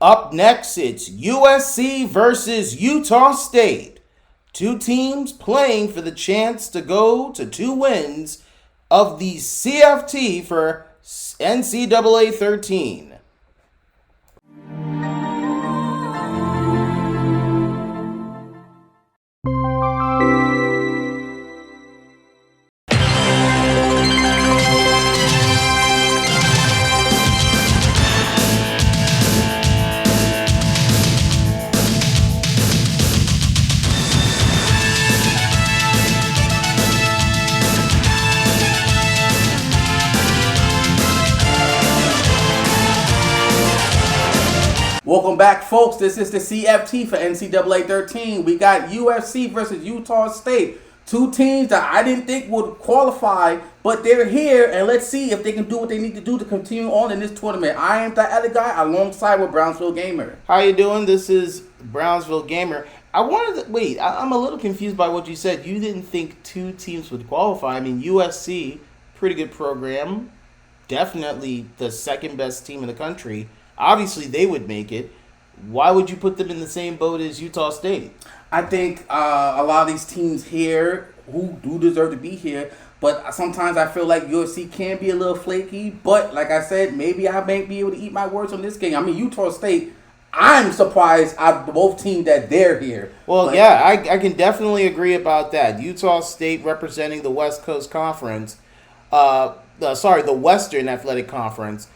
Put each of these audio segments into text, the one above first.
Up next, it's USC versus Utah State. Two teams playing for the chance to go to 2 wins of the CFT for NCAA13. Welcome back, folks. This is the CFT for NCAA13. We got USC versus Utah State. Two teams that I didn't think would qualify, but they're here, and let's see if they can do what they need to do to continue on in this tournament. I am that other guy alongside with Brownsville Gamer. How you doing? This is Brownsville Gamer. I'm a little confused by what you said. You didn't think two teams would qualify. I mean, USC, pretty good program. Definitely the second best team in the country. Obviously, they would make it. Why would you put them in the same boat as Utah State? I think a lot of these teams here who do deserve to be here, but sometimes I feel like USC can be a little flaky. But like I said, maybe I may be able to eat my words on this game. I mean, Utah State, I'm surprised out of both teams that they're here. Well, yeah, I can definitely agree about that. Utah State representing the West Coast Conference, the Western Athletic Conference,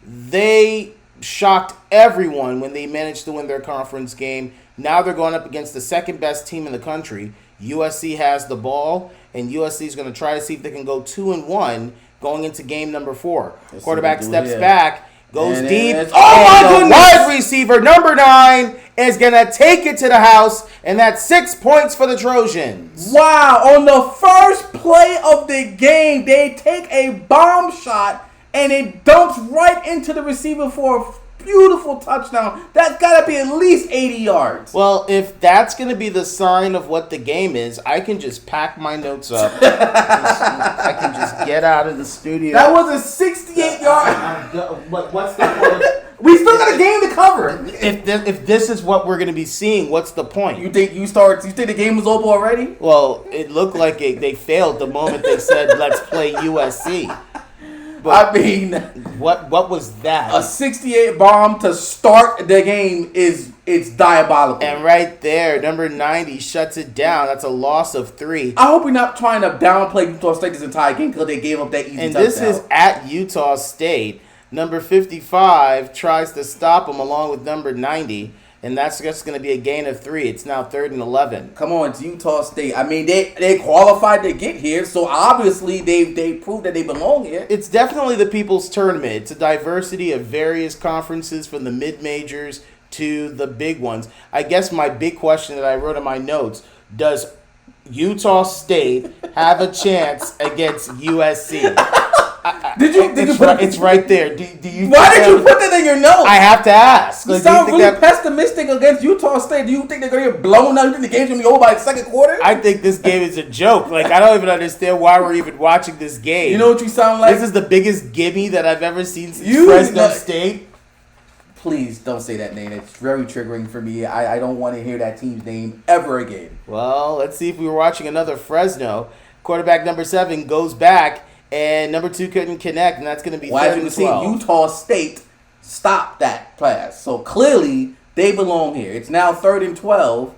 they shocked everyone when they managed to win their conference game. Now they're going up against the second best team in the country. USC has the ball, and USC is going to try to see if they can go 2-1 going into game number 4. Quarterback steps back, goes deep. Oh my goodness! Wide receiver number 9 is going to take it to the house, and that's 6 points for the Trojans. Wow! On the first play of the game, they take a bomb shot and it dumps right into the receiver for a beautiful touchdown. That's got to be at least 80 yards. Well, if that's going to be the sign of what the game is, I can just pack my notes up. I can just get out of the studio. That was a 68-yard. What's the point? We still got a game to cover. If this is what we're going to be seeing, what's the point? You think the game was over already? Well, it looked like they failed the moment they said, let's play USC. But I mean, what was that? A 68 bomb to start the game it's diabolical. And right there, number 90 shuts it down. That's a loss of 3. I hope we're not trying to downplay Utah State this entire game because they gave up that easy touchdown. And this is at Utah State. Number 55 tries to stop him along with number 90. And that's just going to be a gain of 3. It's now 3rd and 11. Come on, it's Utah State. I mean, they qualified to get here, so obviously they proved that they belong here. It's definitely the people's tournament. It's a diversity of various conferences from the mid-majors to the big ones. I guess my big question that I wrote in my notes, does Utah State have a chance against USC? It's right there. Do you? Why did you put that in your notes? I have to ask. You sound really pessimistic against Utah State. Do you think they're going to get blown out? You think the game's going to be over by the second quarter? I think this game is a joke. I don't even understand why we're even watching this game. You know what you sound like? This is the biggest gimme that I've ever seen since Fresno State. Please don't say that name. It's very triggering for me. I don't want to hear that team's name ever again. Well, let's see if we were watching another Fresno. Quarterback number 7 goes back. And number 2 couldn't connect, and that's going to be 3rd and 12. Utah State stopped that pass. So clearly, they belong here. It's now 3rd and 12.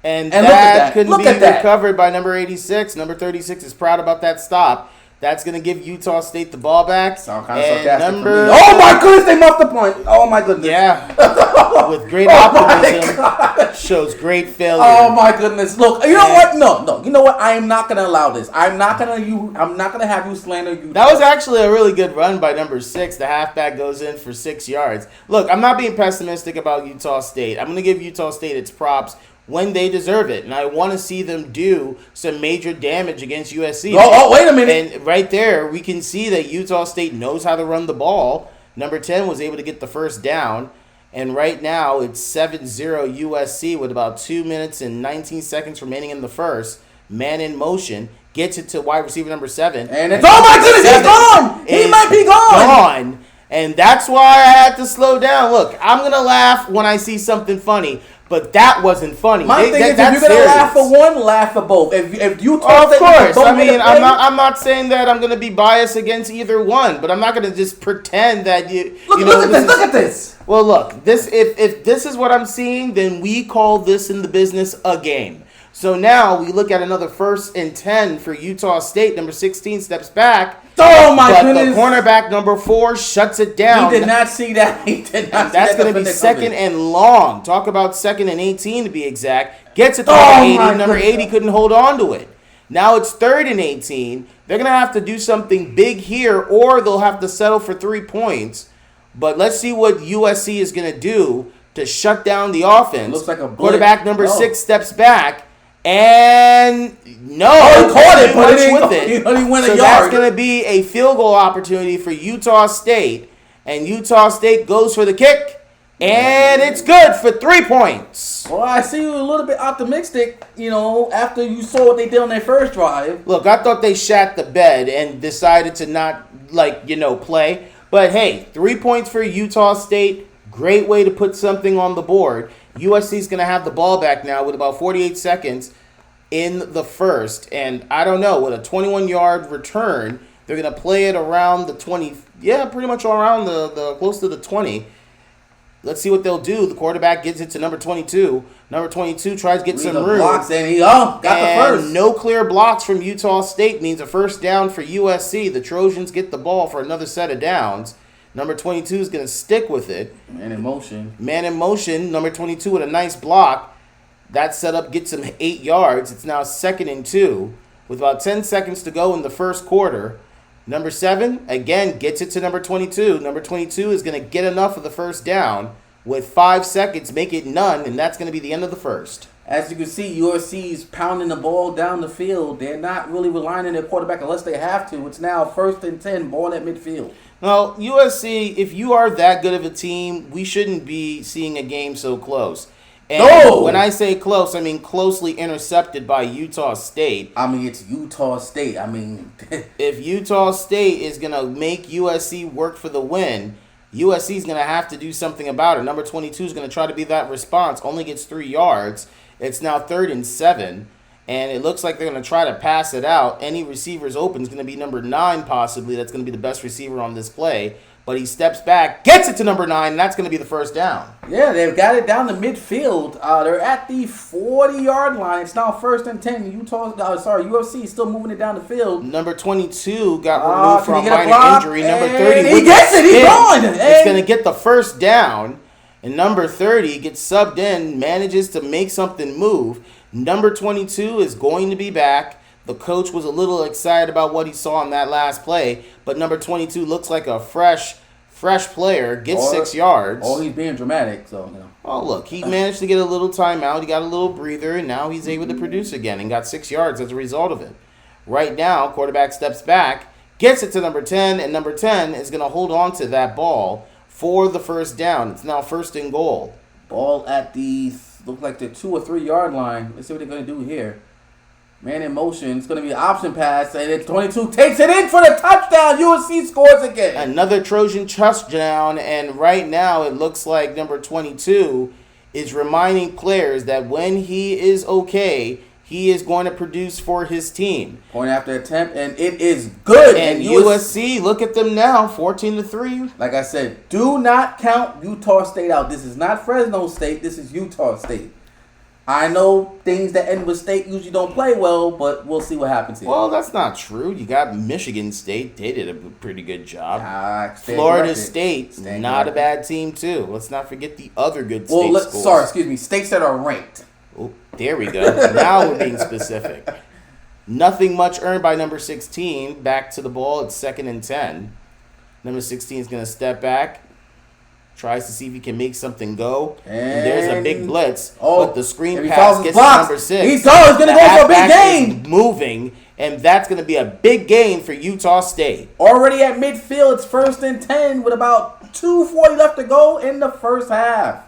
And that couldn't be recovered by number 86. Number 36 is proud about that stop. That's going to give Utah State the ball back. Sound kind of sarcastic for me. Oh, my goodness, they muffed the point. Oh, my goodness. Yeah. With great optimism. Shows great failure. Oh, my goodness. Look, you know what? No. You know what? I am not going to allow this. I'm not going to have you slander Utah. That was actually a really good run by number 6. The halfback goes in for 6 yards. Look, I'm not being pessimistic about Utah State. I'm going to give Utah State its props when they deserve it. And I want to see them do some major damage against USC. Oh, wait a minute. And right there, we can see that Utah State knows how to run the ball. Number 10 was able to get the first down. And right now, it's 7-0 USC with about 2 minutes and 19 seconds remaining in the first. Man in motion. Gets it to wide receiver number 7. And it's, oh my goodness, he's gone! He might be gone! And that's why I had to slow down. Look, I'm going to laugh when I see something funny, but that wasn't funny. My thing is, if you're going to laugh for one, laugh for both. If you talk of course. I mean, I'm not saying that I'm going to be biased against either one, but I'm not going to just pretend that Look at this. Well, look, if this is what I'm seeing, then we call this in the business a game. So now we look at another 1st and 10 for Utah State. Number 16 steps back. Oh my goodness! The cornerback number 4 shuts it down. He did not see that. That's going to be 2nd and long. Talk about 2nd and 18 to be exact. Gets it to number 80. Number 80 couldn't hold on to it. Now it's 3rd and 18. They're going to have to do something big here, or they'll have to settle for 3 points. But let's see what USC is going to do to shut down the offense. Looks like a quarterback number 6 steps back. And he caught it, but he went a yard. That's going to be a field goal opportunity for Utah State, and Utah State goes for the kick, and it's good for 3 points. Well, I see you a little bit optimistic, after you saw what they did on their first drive. Look, I thought they shat the bed and decided to not, play. But hey, 3 points for Utah State. Great way to put something on the board. USC is going to have the ball back now with about 48 seconds in the first. And I don't know, with a 21-yard return, they're going to play it around the 20. Yeah, pretty much around the close to the 20. Let's see what they'll do. The quarterback gets it to number 22. Number 22 tries to get some room. Blocks, and he got the first. No clear blocks from Utah State means a first down for USC. The Trojans get the ball for another set of downs. Number 22 is going to stick with it. Man in motion. Number 22 with a nice block. That setup gets him 8 yards. It's now 2nd and 2 with about 10 seconds to go in the first quarter. Number 7, again, gets it to number 22. Number 22 is going to get enough of the first down with 5 seconds, make it none, and that's going to be the end of the first. As you can see, USC is pounding the ball down the field. They're not really relying on their quarterback unless they have to. It's now 1st and 10, ball at midfield. Well, USC, if you are that good of a team, we shouldn't be seeing a game so close. And when I say close, I mean closely intercepted by Utah State. I mean, it's Utah State. I mean, if Utah State is going to make USC work for the win, USC is going to have to do something about it. Number 22 is going to try to be that response. Only gets 3 yards. It's now 3rd and 7. And it looks like they're going to try to pass it out. Any receivers open is going to be number 9 possibly. That's going to be the best receiver on this play. But he steps back, gets it to number 9, and that's going to be the first down. Yeah, they've got it down to midfield. They're at the 40-yard line. It's now 1st and 10. USC is still moving it down the field. Number 22 got removed from a minor injury. Number 30, he gets it. He's gone. It's going to get the first down. And number 30 gets subbed in, manages to make something move. Number 22 is going to be back. The coach was a little excited about what he saw in that last play, but number 22 looks like a fresh player, gets 6 yards. Oh, he's being dramatic, so. Oh, look, he managed to get a little timeout. He got a little breather, and now he's able to produce again and got 6 yards as a result of it. Right now, quarterback steps back, gets it to number 10, and number 10 is going to hold on to that ball for the first down. It's now 1st and goal. Ball at look like the 2 or 3 yard line. Let's see what they're going to do here. Man in motion. It's going to be an option pass. And it's 22 takes it in for the touchdown. USC scores again. Another Trojan touchdown. And right now it looks like number 22 is reminding players that when he is okay, he is going to produce for his team. Point after attempt. And it is good. And USC, look at them now, 14-3. Like I said, do not count Utah State out. This is not Fresno State. This is Utah State. I know things that end with State usually don't play well, but we'll see what happens here. Well, that's not true. You got Michigan State. They did a pretty good job. Florida State, not a bad team, too. Let's not forget the other good state schools. States that are ranked. Oh, there we go. Now we're being specific. Nothing much earned by number 16. Back to the ball. It's 2nd and 10. Number 16 is going to step back. Tries to see if he can make something go. And there's a big blitz. But the screen pass gets to number 6. He's going to go for a big gain. Moving. And that's going to be a big gain for Utah State. Already at midfield, it's 1st and 10 with about 2:40 left to go in the first half.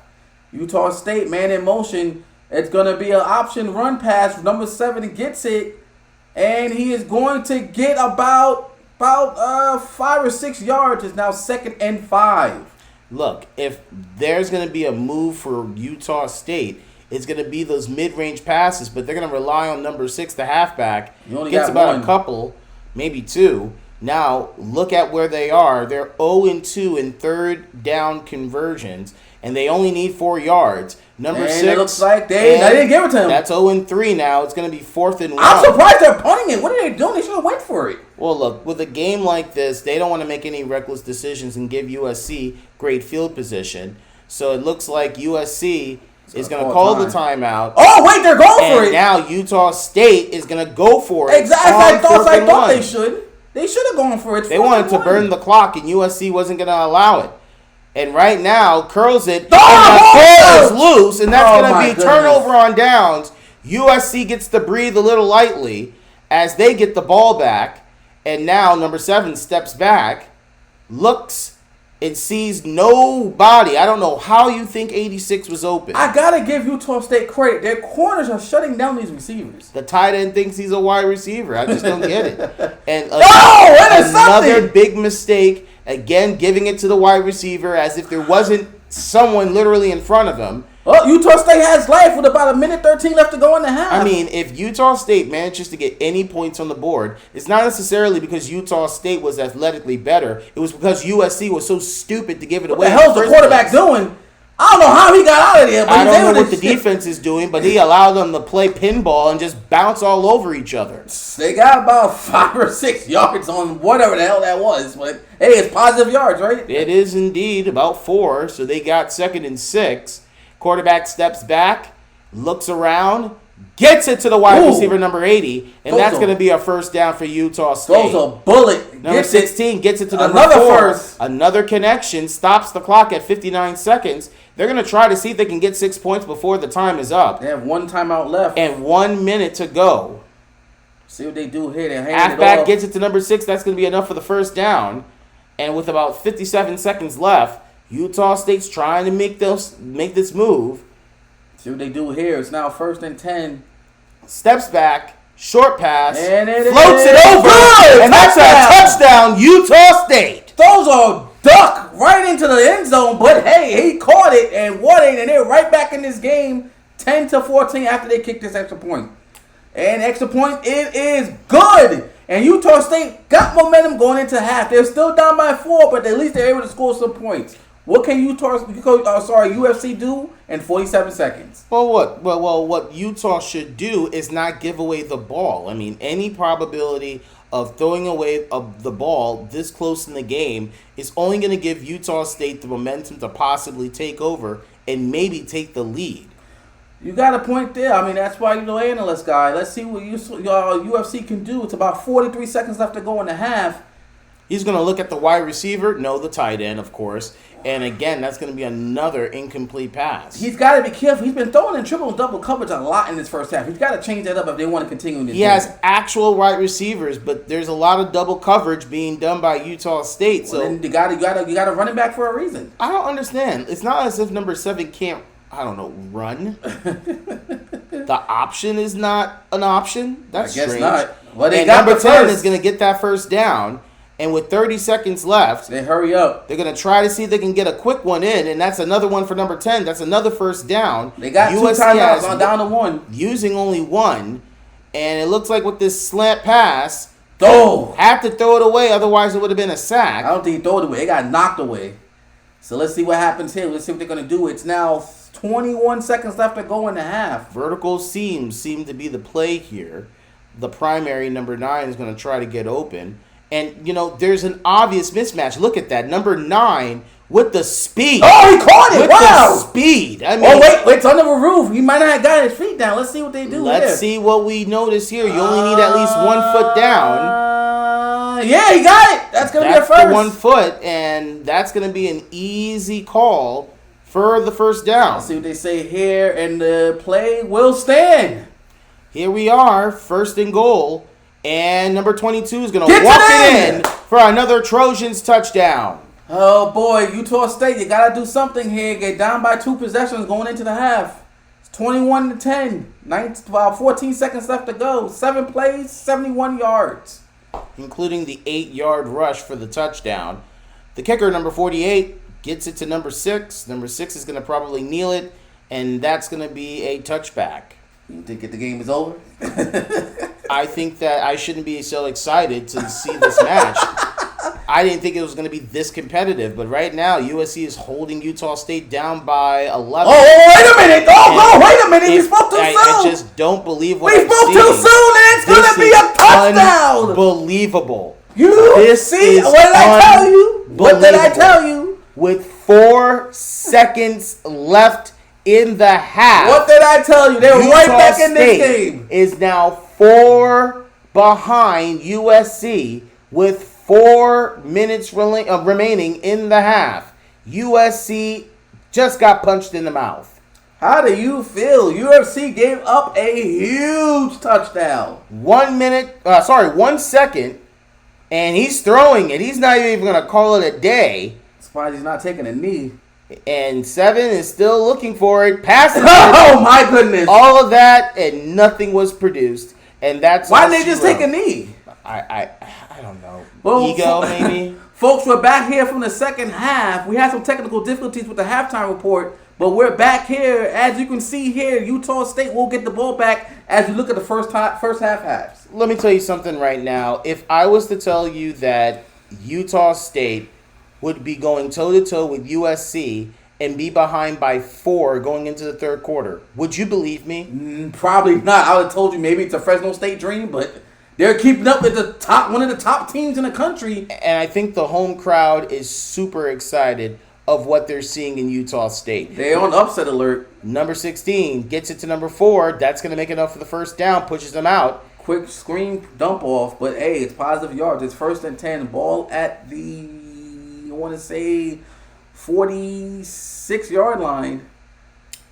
Utah State, man in motion. It's going to be an option run pass. Number 7 gets it. And he is going to get about About 5 or 6 yards. Is now 2nd and 5. Look, if there's going to be a move for Utah State, it's going to be those mid-range passes, but they're going to rely on number 6, the halfback. You only Gets got about one. a couple, maybe 2. Now, look at where they are. They're 0-2 in third down conversions, and they only need 4 yards. Number 6. It looks like they didn't give it to him. That's 0-3 now. It's going to be 4th and 1. I'm surprised they're punting it. What are they doing? They should have went for it. Well, look, with a game like this, they don't want to make any reckless decisions and give USC great field position. So it looks like USC is going to call the timeout. Oh, wait, they're going for it. And now Utah State is going to go for it. Exactly. I thought they should. They should have gone for it. They wanted to burn the clock, and USC wasn't going to allow it. And right now, curls it, and the ball is loose, and that's going to be turnover on downs. USC gets to breathe a little lightly as they get the ball back, and now number 7 steps back, looks, and sees nobody. I don't know how you think 86 was open. I got to give Utah State credit. Their corners are shutting down these receivers. The tight end thinks he's a wide receiver. I just don't get it. And another big mistake. Again, giving it to the wide receiver as if there wasn't someone literally in front of him. Oh, Utah State has life with about 1:13 left to go in the half. I mean, if Utah State manages to get any points on the board, it's not necessarily because Utah State was athletically better. It was because USC was so stupid to give it away. What the hell's the quarterback doing? I don't know how he got out of there. But I don't know what the defense is doing, but he allowed them to play pinball and just bounce all over each other. They got about 5 or 6 yards on whatever the hell that was. But, hey, it's positive yards, right? It is indeed about 4, so they got 2nd and 6. Quarterback steps back, looks around, gets it to the wide receiver number 80, and that's going to be a first down for Utah State. Throws a bullet. Number 16 gets it to number another 4. First. Another connection, stops the clock at 59 seconds. They're going to try to see if they can get 6 points before the time is up. They have 1 timeout left. And 1 minute to go. See what they do here. They're handing Halfback it off. gets it to number 6. That's going to be enough for the first down. And with about 57 seconds left, Utah State's trying to make this move. See what they do here. It's now 1st and 10. Steps back, short pass, and floats it over, and that's a touchdown, Utah State. Those are duck right into the end zone, but hey, he caught it and won it, and they're right back in this game, 10-14 after they kicked this extra point. And extra point, it is good. And Utah State got momentum going into half. They're still down by 4, but at least they're able to score some points. What can UFC do in 47 seconds? Well, what Utah should do is not give away the ball. I mean, any probability of throwing away the ball this close in the game is only going to give Utah State the momentum to possibly take over and maybe take the lead. You got a point there. I mean, that's why you're the analyst guy. Let's see what UFC can do. It's about 43 seconds left to go in the half. He's going to look at the wide receiver, the tight end, of course. And again, that's going to be another incomplete pass. He's got to be careful. He's been throwing in triple and double coverage a lot in this first half. He's got to change that up if they want to continue in this game. He has actual wide receivers, but there's a lot of double coverage being done by Utah State. Well, then you got to run it back for a reason. I don't understand. It's not as if number 7 can't, run. The option is not an option. That's I guess strange. not. Well, and number 10 is going to get that first down. And with 30 seconds left, they hurry up. They're going to try to see if they can get a quick one in, and that's another one for number 10. That's another first down. They got USC 2 timeouts on down to 1. Using only 1. And it looks like with this slant pass, have to throw it away, otherwise it would have been a sack. I don't think he threw it away. It got knocked away. So let's see what happens here. Let's see what they're going to do. It's now 21 seconds left to go in the half. Vertical seams seem to be the play here. The primary, number 9, is going to try to get open. And, there's an obvious mismatch. Look at that. Number 9 with the speed. Oh, he caught it. With wow. the speed. I mean, wait. It's under the roof. He might not have got his feet down. Let's see what they do Let's see what we notice here. You only need at least 1 foot down. Yeah, he got it. That's going to be a first. That's the 1 foot, and that's going to be an easy call for the first down. Let's see what they say here, and the play will stand. Here we are, 1st and goal. And number 22 is going to walk it in for another Trojans touchdown. Oh, boy. Utah State, you got to do something here. Get down by 2 possessions going into the half. It's 21-10. 14 seconds left to go. 7 plays, 71 yards. including the 8-yard rush for the touchdown. The kicker, number 48, gets it to number 6. Number 6 is going to probably kneel it, and that's going to be a touchback. You think the game is over? I think that I shouldn't be so excited to see this match. I didn't think it was going to be this competitive, but right now USC is holding Utah State down by 11. Oh, wait a minute! Wait a minute! We spoke too soon. I just don't believe what we I'm spoke seeing. Too soon, and it's going to be a touchdown. Unbelievable. What did I tell you? What did I tell you? With 4 seconds left in the half. What did I tell you? They're right back in this game. Is now 4 behind USC with 4 minutes remaining in the half. USC just got punched in the mouth. How do you feel? USC gave up a huge touchdown. 1 second, and he's throwing it. He's not even going to call it a day. Surprised he's not taking a knee. And 7 is still looking for it. Passes. Oh my goodness! All of that and nothing was produced. And that's why didn't they just take a knee? I don't know. Well, Ego maybe. Folks, we're back here from the second half. We had some technical difficulties with the halftime report, but we're back here. As you can see here, Utah State will get the ball back as we look at the first half halves. Let me tell you something right now. If I was to tell you that Utah State would be going toe-to-toe with USC and be behind by 4 going into the third quarter, would you believe me? Probably not. I would have told you maybe it's a Fresno State dream, but they're keeping up with one of the top teams in the country. And I think the home crowd is super excited of what they're seeing in Utah State. They're on upset alert. Number 16 gets it to number 4. That's going to make enough for the first down, pushes them out. Quick screen dump off, but hey, it's positive yards. It's 1st and 10. Ball at the, I want to say, 46-yard line.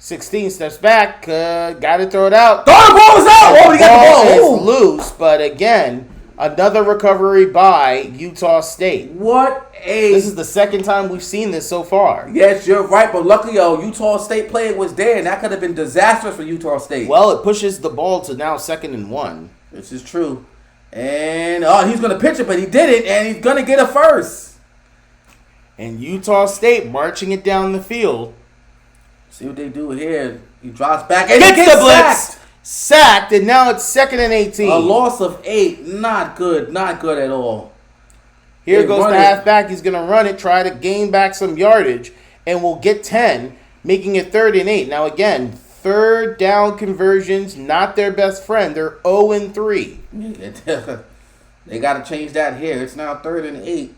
16 steps back, got to throw it out. The ball is out! Oh, he got the ball! It's loose, but again, another recovery by Utah State. This is the second time we've seen this so far. Yes, you're right, but luckily, Utah State player was there, and that could have been disastrous for Utah State. Well, it pushes the ball to now 2nd and 1. This is true. And, he's going to pitch it, but he did it, and he's going to get a first. And Utah State marching it down the field. See what they do here. He drops back and gets he gets the blitz. Sacked, and now it's 2nd and 18. A loss of 8. Not good. Not good at all. Here goes the halfback. He's going to run it, try to gain back some yardage, and will get 10, making it 3rd and 8. Now, again, third down conversions, not their best friend. They're 0 and 3. They got to change that here. It's now 3rd and 8.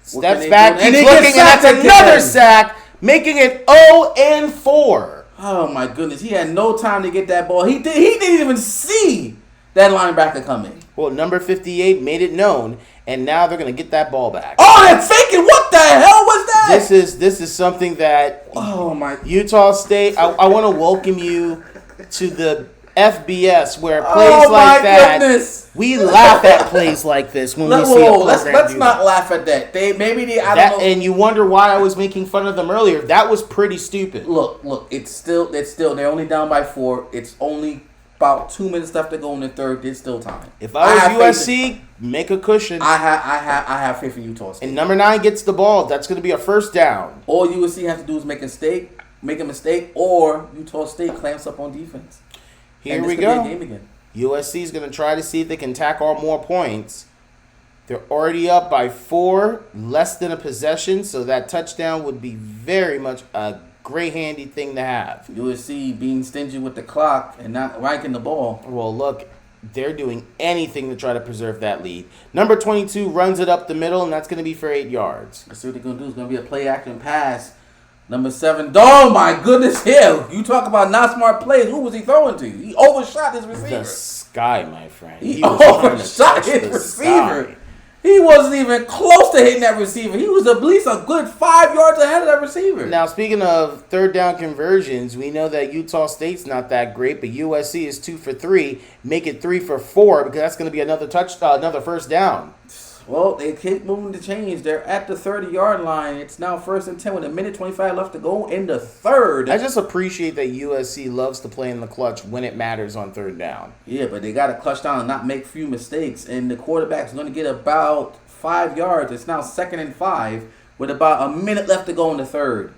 Steps back, keeps looking, and that's another sack, making it 0 and 4. Oh my goodness, he had no time to get that ball. He didn't even see that linebacker coming. Well, number 58 made it known, and now they're going to get that ball back. Oh, they're faking! What the hell was that? This is something that Utah State. I want to welcome you to the FBS where plays like that. Goodness. We laugh at plays like this when we see a program. Let's not laugh at that. I don't know. And you wonder why I was making fun of them earlier. That was pretty stupid. Look. It's still. They're only down by 4. It's only about 2 minutes left to go in the third. There's still time. If I was USC, make a cushion. I have faith in Utah State. And number 9 gets the ball. That's going to be a first down. All USC has to do is make a mistake, or Utah State clamps up on defense. Here we go. USC is going to try to see if they can tack on more points. They're already up by 4, less than a possession, so that touchdown would be very much a great handy thing to have. USC being stingy with the clock and not ranking the ball. Well, look, they're doing anything to try to preserve that lead. Number 22 runs it up the middle, and that's going to be for 8 yards. Let's see what they're going to do. It's going to be a play-action pass. Number 7. Oh, my goodness. Here. You talk about not smart plays. Who was he throwing to? He overshot his receiver. The sky, my friend. He overshot his receiver. Sky. He wasn't even close to hitting that receiver. He was at least a good 5 yards ahead of that receiver. Now, speaking of third down conversions, we know that Utah State's not that great, but USC is 2 for 3. Make it 3 for 4 because that's going to be another first down. Well, they keep moving the chains. They're at the 30-yard line. It's now 1st and 10 with 1:25 left to go in the third. I just appreciate that USC loves to play in the clutch when it matters on third down. Yeah, but they got to clutch down and not make few mistakes. And the quarterback's going to get about 5 yards. It's now 2nd and 5 with about a minute left to go in the third.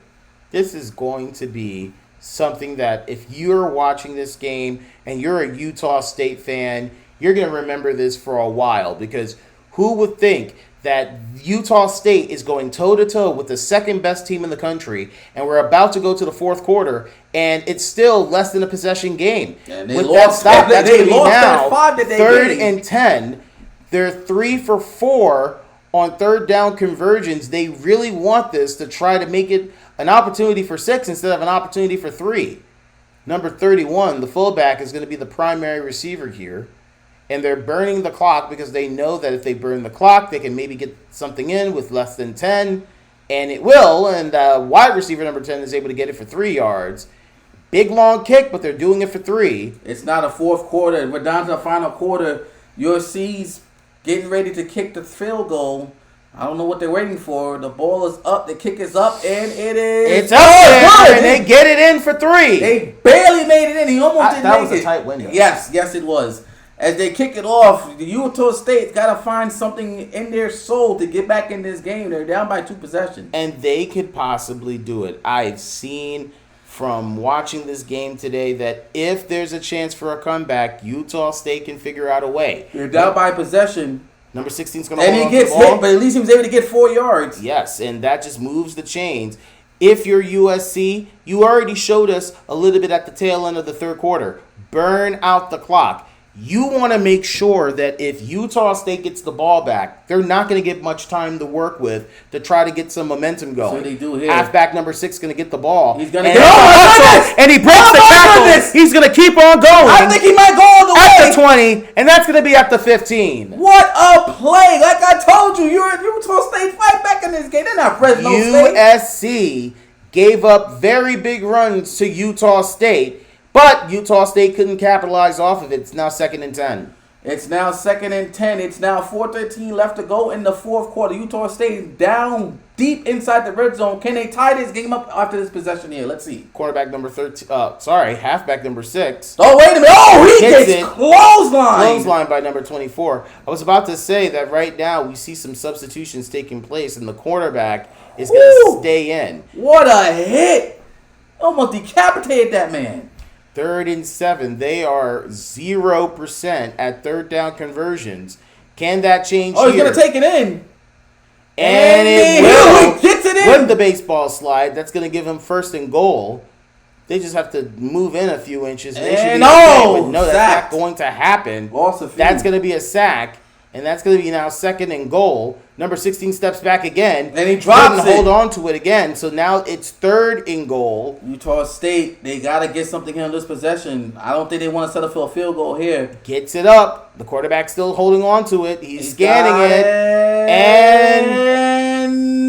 This is going to be something that if you're watching this game and you're a Utah State fan, you're going to remember this for a while, because who would think that Utah State is going toe-to-toe with the second best team in the country, and we're about to go to the fourth quarter, and it's still less than a possession game. And they with lost, that stop, that's going to be lost now that 5 that they 3rd gave. and 10. They're 3 for 4 on third down conversions. They really want this to try to make it an opportunity for 6 instead of an opportunity for 3. Number 31, the fullback, is going to be the primary receiver here. And they're burning the clock because they know that if they burn the clock, they can maybe get something in with less than 10. And it will. And wide receiver number 10 is able to get it for 3 yards. Big, long kick, but they're doing it for 3. It's not a fourth quarter. We're down to the final quarter. USC's getting ready to kick the field goal. I don't know what they're waiting for. The ball is up. The kick is up, and it is. It's up there, and they get it in for 3. They barely made it in. He almost didn't make it. That was a tight window. Yes, it was. As they kick it off, the Utah State's got to find something in their soul to get back in this game. They're down by 2 possessions. And they could possibly do it. I've seen from watching this game today that if there's a chance for a comeback, Utah State can figure out a way. They're down by possession. Number 16 is going to hold on to the ball. And he gets hit, but at least he was able to get 4 yards. Yes, and that just moves the chains. If you're USC, you already showed us a little bit at the tail end of the third quarter. Burn out the clock. You want to make sure that if Utah State gets the ball back, they're not going to get much time to work with to try to get some momentum going. So they do here. Halfback number 6 is going to get the ball. He's going to get and he breaks the tackle. He's going to keep on going. I think he might go all the way. At the 20, and that's going to be at the 15. What a play. Like I told you, you're at Utah State. Fight back in this game. They're not Fresno State. USC gave up very big runs to Utah State. But Utah State couldn't capitalize off of it. It's now 2nd and 10. It's now 2nd and 10. It's now 4:13 left to go in the fourth quarter. Utah State is down deep inside the red zone. Can they tie this game up after this possession here? Let's see. Quarterback number 13. Halfback number 6. Oh, wait a minute. Oh, he gets clothesline. Clothesline by number 24. I was about to say that right now we see some substitutions taking place, and the quarterback is going to stay in. What a hit. Almost decapitated that man. 3rd and 7. They are 0% at third down conversions. Can that change here? He's going to take it in. And it will. He gets it in. With the baseball slide, that's going to give him 1st and goal. They just have to move in a few inches. And they should be okay, but no, that's not going to happen. Loss of few. That's going to be a sack. And that's going to be now 2nd and goal. Number 16 steps back again. And he drops it. Hold on to it again. So now it's 3rd and goal. Utah State, they got to get something on this possession. I don't think they want to settle for a field goal here. Gets it up. The quarterback's still holding on to it. He's scanning it. And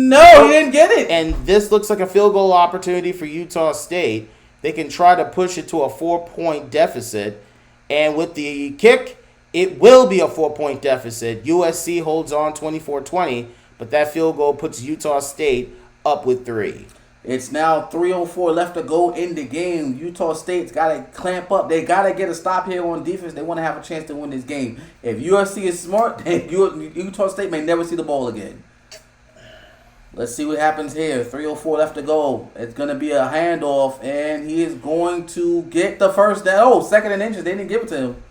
no, he didn't get it. And this looks like a field goal opportunity for Utah State. They can try to push it to a 4-point deficit. And with the kick, it will be a 4-point deficit. USC holds on 24-20, but that field goal puts Utah State up with 3. It's now 3:04 left to go in the game. Utah State's got to clamp up. They got to get a stop here on defense. They want to have a chance to win this game. If USC is smart, then Utah State may never see the ball again. Let's see what happens here. 3:04 left to go. It's going to be a handoff, and he is going to get the first down. Oh, 2nd and inches. They didn't give it to him.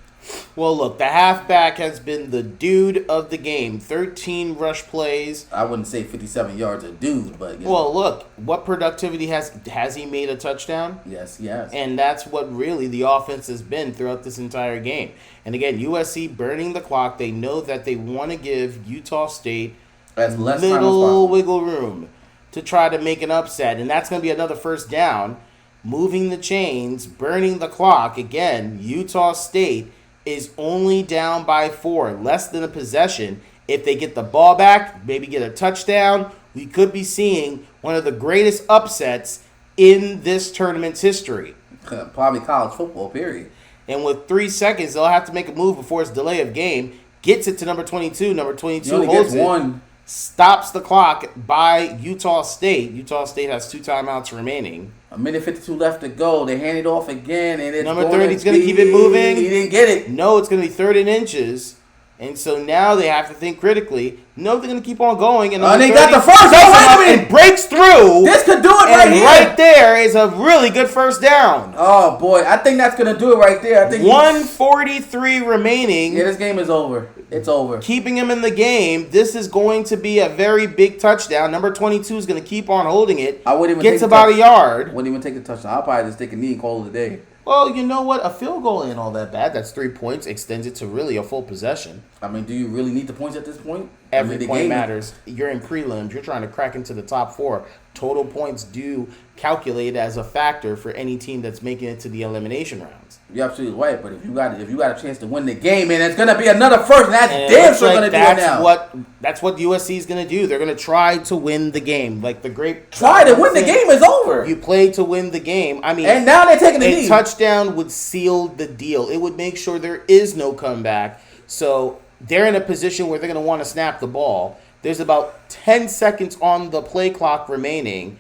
Well, look, the halfback has been the dude of the game. 13 rush plays. I wouldn't say 57 yards a dude, but... Well, look, what productivity has he made a touchdown? Yes. And that's what really the offense has been throughout this entire game. And again, USC burning the clock. They know that they want to give Utah State little wiggle room to try to make an upset. And that's going to be another first down. Moving the chains, burning the clock. Again, Utah State is only down by 4, less than a possession. If they get the ball back, maybe get a touchdown, we could be seeing one of the greatest upsets in this tournament's history. Probably college football, period. And with 3 seconds, they'll have to make a move before it's delay of game. gets it to number 22. Number 22 He only holds gets it. one. Stops the clock by Utah State. Utah State has 2 timeouts remaining. A minute 52 left to go. They hand it off again, and it's Number 30 is going to keep it moving. He didn't get it. No, it's going to be 3rd and inches. And so now they have to think critically. No, they're going to keep on going. And they got the first. Oh, wait a minute. It breaks through. This could do it right here. Right there is a really good first down. Oh, boy. I think that's going to do it right there. I think 1:43 remaining. Yeah, this game is over. It's over. Keeping him in the game. This is going to be a very big touchdown. Number 22 is going to keep on holding it. I wouldn't even Gets take about a yard. Wouldn't even take the touchdown. I'll probably just take a knee and call it a day. Well, you know what? A field goal ain't all that bad. That's 3 points. Extends it to really a full possession. I mean, do you really need the points at this point? Every point matters. You're in prelims. You're trying to crack into the top 4. Total points do calculate as a factor for any team that's making it to the elimination rounds. You're absolutely right. But if you got a chance to win the game, and it's going to be another first, and that's damn sure going to do it now. That's what USC is going to do. They're going to try to win the game. Like the great try to win the game is over. You play to win the game. I mean, and now they're taking the knee. A touchdown would seal the deal. It would make sure there is no comeback. So they're in a position where they're going to want to snap the ball. There's about 10 seconds on the play clock remaining.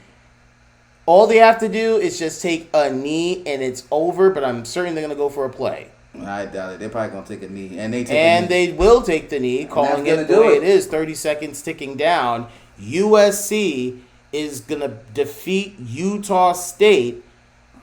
All they have to do is just take a knee, and it's over, but I'm certain they're going to go for a play. I doubt it. They're probably going to take a knee. They will take the knee, calling it the way it is. 30 seconds ticking down. USC is going to defeat Utah State.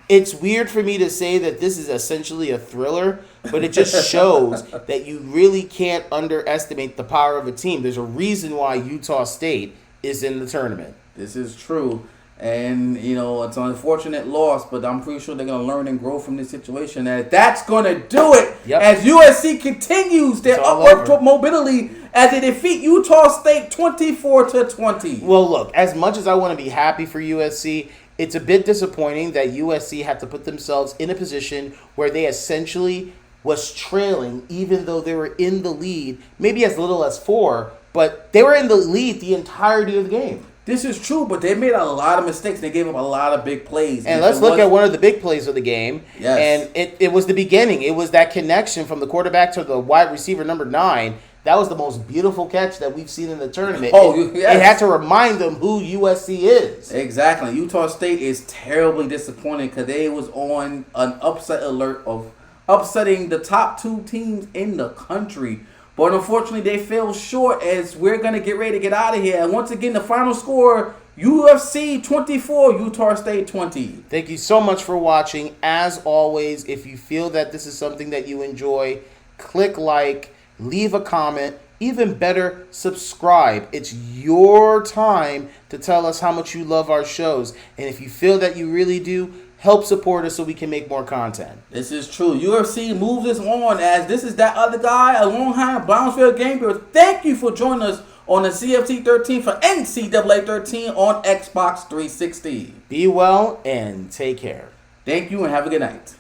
It's weird for me to say that this is essentially a thriller, but it just shows that you really can't underestimate the power of a team. There's a reason why Utah State is in the tournament. This is true. And, it's an unfortunate loss, but I'm pretty sure they're going to learn and grow from this situation. And that's going to do it as USC continues their upward mobility as they defeat Utah State 24-20. Well, look, as much as I want to be happy for USC, it's a bit disappointing that USC had to put themselves in a position where they essentially was trailing, even though they were in the lead, maybe as little as 4, but they were in the lead the entirety of the game. This is true, but they made a lot of mistakes. They gave up a lot of big plays. And let's look at one of the big plays of the game. Yes. And it was the beginning. It was that connection from the quarterback to the wide receiver, number 9. That was the most beautiful catch that we've seen in the tournament. It had to remind them who USC is. Exactly. Utah State is terribly disappointing because they was on an upset alert of upsetting the top 2 teams in the country. But unfortunately, they fell short as we're going to get ready to get out of here. And once again, the final score, USC 24, Utah State 20. Thank you so much for watching. As always, if you feel that this is something that you enjoy, click like, leave a comment, even better, subscribe. It's your time to tell us how much you love our shows. And if you feel that you really do, help support us so we can make more content. This is true. UFC moves us on as this is that other guy, a long-time Brownsville Game Bureau. Thank you for joining us on the CFT 13 for NCAA 13 on Xbox 360. Be well and take care. Thank you and have a good night.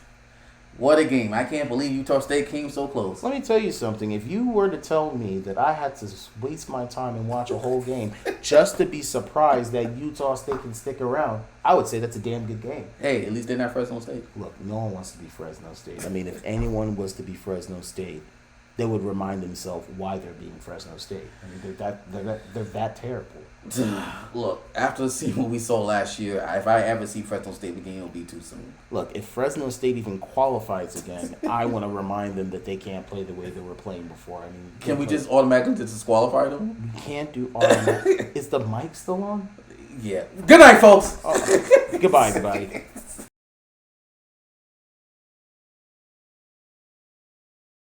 What a game. I can't believe Utah State came so close. Let me tell you something. If you were to tell me that I had to waste my time and watch a whole game just to be surprised that Utah State can stick around, I would say that's a damn good game. Hey, at least they're not Fresno State. Look, no one wants to be Fresno State. I mean, if anyone was to be Fresno State, they would remind themselves why they're being Fresno State. I mean, they're that terrible. Look, after seeing what we saw last year, if I ever see Fresno State again, it'll be too soon. Look, if Fresno State even qualifies again, I want to remind them that they can't play the way they were playing before. I mean, can we just automatically disqualify them? You can't do automatic. Is the mic still on? Yeah. Good night, folks. Goodbye, everybody.